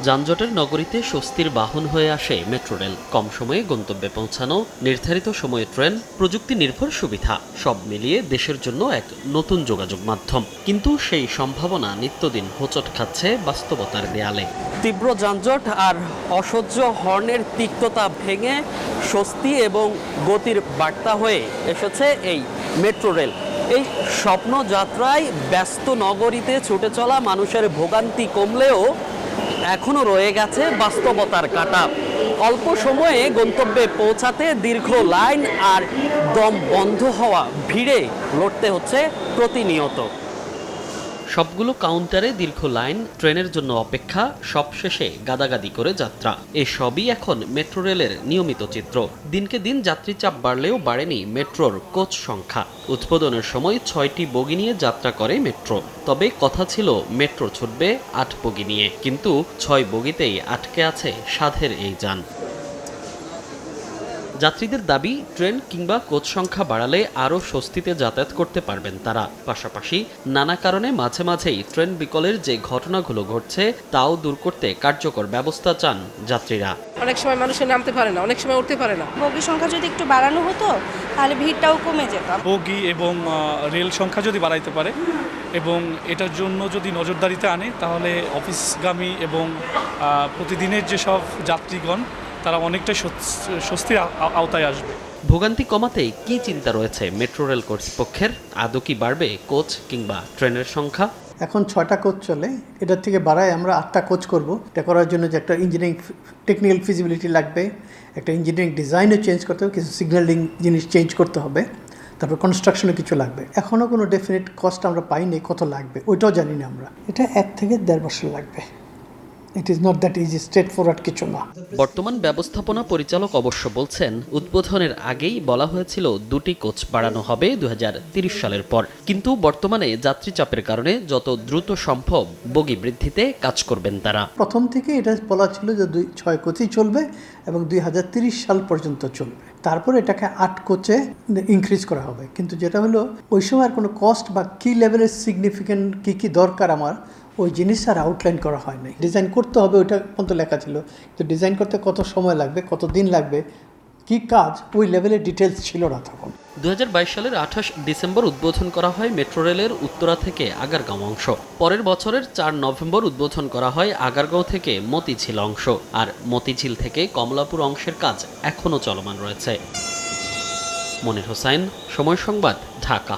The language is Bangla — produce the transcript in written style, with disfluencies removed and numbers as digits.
যানজটের নগরীতে স্বস্তির বাহন হয়ে আসে মেট্রো রেল। কম সময়ে গন্তব্যে পৌঁছানো, নির্ধারিত সময়ে ট্রেন, প্রযুক্তি নির্ভর সুবিধা সব মিলিয়ে দেশের জন্য এক নতুন যোগাযোগ মাধ্যম। কিন্তু সেই সম্ভাবনা নিত্যদিন হোঁচট খাচ্ছে বাস্তবতার দেয়ালে। তীব্র যানজট আর অসহ্য হর্নের তিক্ততা ভেঙে স্বস্তি এবং গতির বার্তা হয়ে এসেছে এই মেট্রো রেল। এই স্বপ্ন যাত্রায় ব্যস্ত নগরীতে ছুটে চলা মানুষের ভোগান্তি কমলেও এখনো রয়ে গেছে বাস্তবতার কাঁটা। অল্প সময়ে গন্তব্যে পৌঁছাতে দীর্ঘ লাইন আর দম বন্ধ হওয়া ভিড়ে লড়তে হচ্ছে প্রতিনিয়ত। সবগুলো কাউন্টারে দীর্ঘ লাইন, ট্রেনের জন্য অপেক্ষা, সবশেষে গাদাগাদি করে যাত্রা। এসবই এখন মেট্রো রেলের নিয়মিত চিত্র। দিনকে দিন যাত্রী চাপ বাড়লেও বাড়েনি মেট্রোর কোচ সংখ্যা। উদ্বোধনের সময় 6টি বগি নিয়ে যাত্রা করে মেট্রো। তবে কথা ছিল মেট্রো ছুটবে 8 বগি নিয়ে, কিন্তু 6 বগিতেই আটকে আছে সাধের এই যান। যাত্রীদের দাবি, ট্রেন কিংবা কোচ সংখ্যা বাড়ালে আরও স্বস্তিতে যাতায়াত করতে পারবেন তারা। পাশাপাশি নানা কারণে মাঝে মাঝেই ট্রেন বিকলের যে ঘটনাগুলো ঘটছে তাও দূর করতে কার্যকর ব্যবস্থা চান যাত্রীরা। অনেক সময় মানুষের নামতে পারে না, অনেক সময় উঠতে পারে না। বগি সংখ্যা যদি একটু বাড়ানো হতো তাহলে ভিড়টাও কমে যেত। বগি এবং রেল সংখ্যা যদি বাড়াইতে পারে এবং এটার জন্য যদি নজরদারিতে আনে, তাহলে অফিসগামী এবং প্রতিদিনের যেসব যাত্রীগণ তারা অনেকটাই স্বস্তির আওতায় আসবে। ভোগান্তি কমাতেই কি চিন্তা রয়েছে মেট্রো রেল কর্তৃপক্ষের? আদৌ কি বাড়বে কোচ কিংবা ট্রেনের সংখ্যা? এখন 6টা কোচ চলে, এটার থেকে বাড়ায় আমরা 8টা কোচ করব। এটা করার জন্য যে একটা ইঞ্জিনিয়ারিং টেকনিক্যাল ফিজিবিলিটি লাগবে, একটা ইঞ্জিনিয়ারিং ডিজাইনও চেঞ্জ করতে হবে, কিছু সিগন্যালিং জিনিস চেঞ্জ করতে হবে, তারপর কনস্ট্রাকশনে কিছু লাগবে। এখনও কোনো ডেফিনিট কস্ট আমরা পাইনি, কত লাগবে ওইটাও জানি না আমরা। এটা 1 থেকে 1.5 বছর লাগবে। It is not that easy, straight forward কিছু না। বর্তমান ব্যবস্থাপনা পরিচালক অবশ্য বলছেন, উদ্বোধনের আগেই বলা হয়েছিল 2টি কোচ বাড়ানো হবে 2030 সালের পর। কিন্তু বর্তমানে যাত্রী চাপের কারণে যত দ্রুত সম্ভব বগি বৃদ্ধিতে কাজ করবেন তারা। প্রথম থেকে এটা বলা ছিল যে 6 কোচই চলবে এবং 2030 সাল পর্যন্ত চলবে। তারপর এটাকে 8 কোচে ইনক্রিজ করা হবে। কিন্তু যেটা হলো ওই সময় কোনো কস্ট বা কি লেভেলের সিগনিফিকেন্ট কী দরকার আমার, ওই জিনিস আর আউটলাইন করা হয় নাই। ডিজাইন করতে হবে ওইটা পর্যন্ত লেখা ছিল, তো ডিজাইন করতে কত সময় লাগবে, কত দিন লাগবে, কি কাজ, ওই লেভেলের ডিটেলস ছিল না তখন। 2022 সালের 28 ডিসেম্বর উদ্বোধন করা হয় মেট্রো রেলের উত্তরা থেকে আগারগাঁও অংশ। পরের বছরের 4 নভেম্বর উদ্বোধন করা হয় আগারগাঁও থেকে মতিঝিল অংশ। আর মতিঝিল থেকে কমলাপুর অংশের কাজ এখনও চলমান রয়েছে। মনির হোসাইন, সময় সংবাদ, ঢাকা।